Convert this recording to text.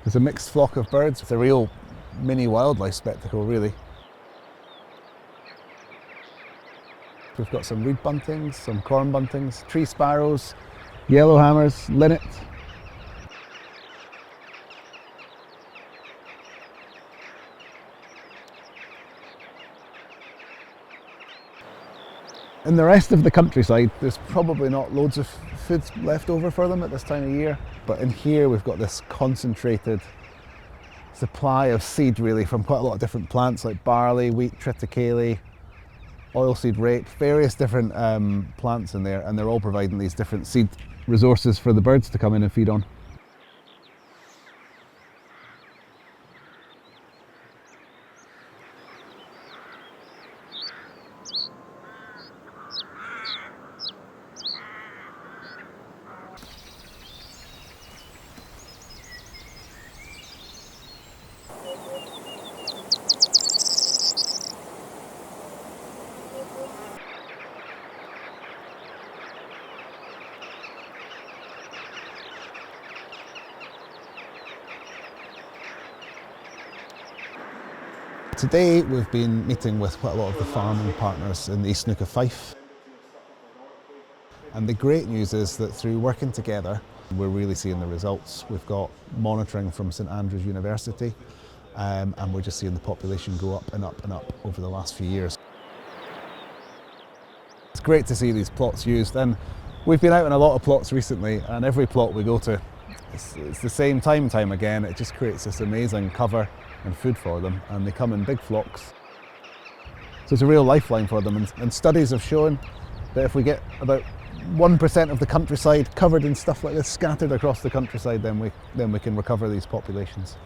There's a mixed flock of birds. It's a real mini wildlife spectacle, really. We've got some reed buntings, some corn buntings, tree sparrows, yellowhammers, linnet. In the rest of the countryside, there's probably not loads of food left over for them at this time of year. But in here, we've got this concentrated supply of seed, really, from quite a lot of different plants like barley, wheat, triticale, oilseed rape, various different plants in there, and they're all providing these different seed resources for the birds to come in and feed on. Today we've been meeting with quite a lot of the farming partners in the East Neuk of Fife. And the great news is that through working together, we're really seeing the results. We've got monitoring from St Andrews University, and we're just seeing the population go up and up and up over the last few years. It's great to see these plots used, and we've been out in a lot of plots recently, and every plot we go to, it's the same time and time again. It just creates this amazing cover and food for them, and they come in big flocks. So it's a real lifeline for them, and studies have shown that if we get about 1% of the countryside covered in stuff like this, scattered across the countryside, then we can recover these populations.